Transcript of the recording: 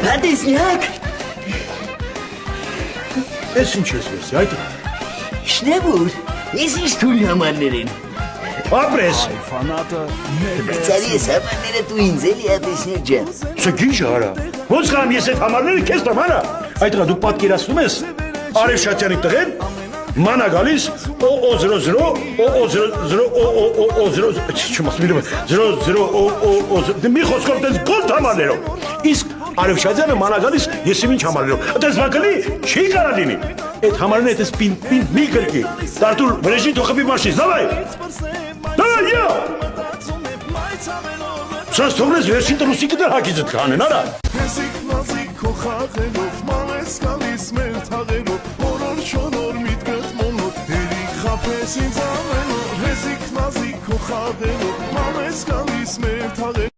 Պատեսնյակ։ Ես ինչ ես վերսի, այդ Շնեբուր, ես ինչ թույլ համարներեն։ ապրես, Ծարի ես համարները դու ինձ էլի ատեսնյակ ջան։ սա գինչ արա, ոնց կամ ես այդ համարները քեզ տամ արա, այդ դու պատկերացնում ես, Արև Շատյանի տղեն, մանա գալիս, O00, չեմ ասում, 00, մի խոսքով տես գոլդ համարներով, իսկ Արև Շատյանը մանա գալիս, ես իմ ինչ համարներով, այդպես բակալի, չի կարա լինի, այդ համարները այդպես պինդ մի կրկի, Տարտուր, վրեժին թողպի մաշից, դավայ, յո, սրանց թողնես վերջին տրուսիկը դր հակիզդ կանեն, արա, Հեզիկ նազիկ քո խաղերով մամես գալիս մեր թաղեր